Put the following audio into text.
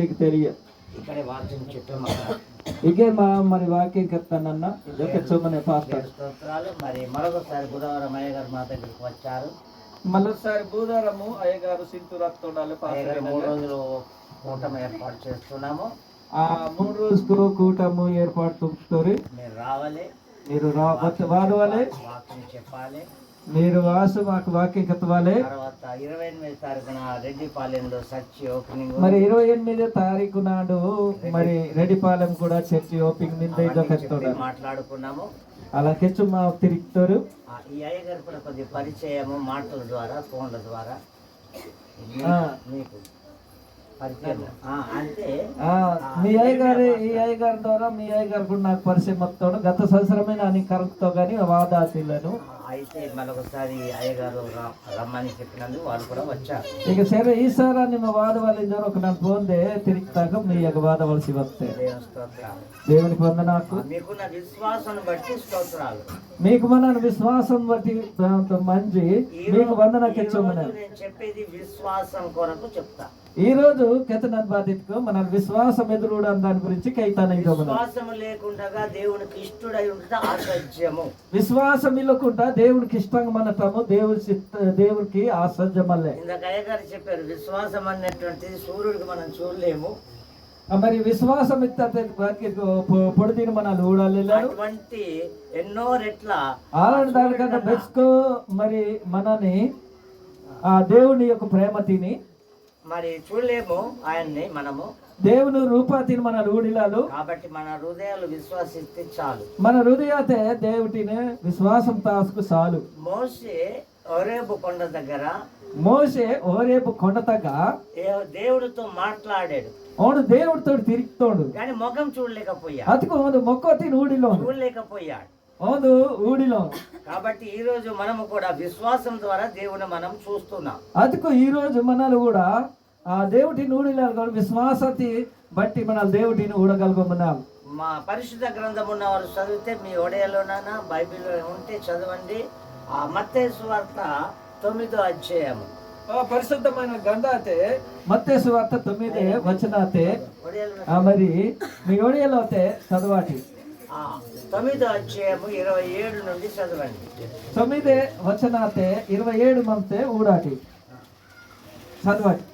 మీకు తెలియదు. ఇక్కడే వాక్యం చెప్పాము. ఇకే మరి వాక్యం చెప్తానన్నా చెప్పమనే పాస్టర్ స్తోత్రాలు. మరి మరొకసారి బుధవారం అయ్యగారు మా దగ్గరికి వచ్చారు. మరోసారి బుధవారము అయ్యగారు సింతూరత్తోడాలి 3 రోజులు కూటమి ఏర్పాటు చేస్తున్నాము. ఆ 3 రోజుకు కూటము ఏర్పాటు తుంపుతారు. మీరు రావాలి, మీరు వాడవాలి, వాక్యం చెప్పాలి. మీరు మాకు వాక్యం చెప్పాలి. తర్వాత 28వ తారీఖున రెడ్డిపాలెంలో చర్చి ఓపెనింగ్. మరి 28వ తారీఖు నాడు మరి రెడ్డిపాలెం కూడా చర్చి ఓపెనింగ్ మీద మాట్లాడుకున్నాము. అలా కెచ్చు మా తిరుగుతారు. ఈ అయ్యగారు కూడా కొద్ది పరిచయము మాటల ద్వారా ఫోన్ల ద్వారా మీకు పరిచయం. అంటే మీ అయ్యగారు ఈ అయ్యగారి ద్వారా మీ అయ్యగారు కూడా నాకు పరిచయం వస్తాడు. గత సంవత్సరమే నా కరెక్ట్తో కానీ వాదాశీలను అయితే మరొకసారి అయ్యగారు రమ్మని చెప్పినందుకు వాళ్ళు కూడా వచ్చారు. ఇక సరే ఈసారి ನಿಮ್ಮ వాదవాళ్ళు ఒక నాకు పోందే తిరుగుతాక మీ యొక్క వాదవలసి వస్తే దేవునికి వందనాలు. మీకున్న విశ్వాసం బట్టి స్తోత్రాలు. మీకు మన విశ్వాసం బట్టి మంచి మీకు వందనకిచ్చమని నేను చెప్పేది విశ్వాసం కొరకు చెప్తా. ఈ రోజు కెతనన్ బాధితుకు మన విశ్వాసం ఎదురుడు దాని గురించి విశ్వాసం లేకుండా దేవునికి ఇష్టడై ఉండటం అసత్యము. విశ్వాసం ఇల్లకుండా దేవునికి ఇష్టంగా మనటము దేవునికి అసత్యమల్లే. ఇందాక అయ్యగారు చెప్పారు విశ్వాసం అన్నటువంటిది సూర్యుడికి మనం చూడలేము. మరి విశ్వాసం పొడిదిని మన ఊడాలి అటువంటి ఎన్నో రెట్ల అలాంటి దానికన్నా బెచ్చుకో మరి మనని ఆ దేవుని యొక్క ప్రేమ తిని మరి చూడలేము ఆయన్ని మనము. దేవుని రూపాతిని మన ఊడిలాలు కాబట్టి మన హృదయాలు విశ్వాసిస్తే చాలు. మన హృదయాతే దేవుటిని విశ్వాసం తాసుకు చాలు. మోషే ఓరేబు కొండ దగ్గర దేవుడితో మాట్లాడాడు. అవును, దేవుడితో తిరుగుతాడు కానీ ముఖం చూడలేకపోయాడు. అతుకు మొక్కతి ఊడిలో చూడలేకపోయాడు. అవును ఊడిలో. కాబట్టి ఈ రోజు మనము కూడా విశ్వాసం ద్వారా దేవుని మనం చూస్తున్నాం. అతుకు ఈ రోజు మనల్ని కూడా ఆ దేవుటిని ఊడిలో విశ్వాసతి బట్టి మన దేవుటిని ఊడగలుగుతున్నాం. మా పరిశుద్ధ గ్రంథం ఉన్న వారు చదివితే మీ ఒడయలోనైనా బైబిల్ ఉంటే చదవండి. ఆ మత్తయి సువార్త 9వ అధ్యాయము. పరిశుద్ధమైన గ్రంథాతే మత్తయి సువార్త 9వ వచనాతే మరి మీ ఒడియలో చదవాటి. 9వ అధ్యాయము 27 నుండి చదవండి. 9వ వచనాతే 27 మంతే ఊడాటి చదవాటి.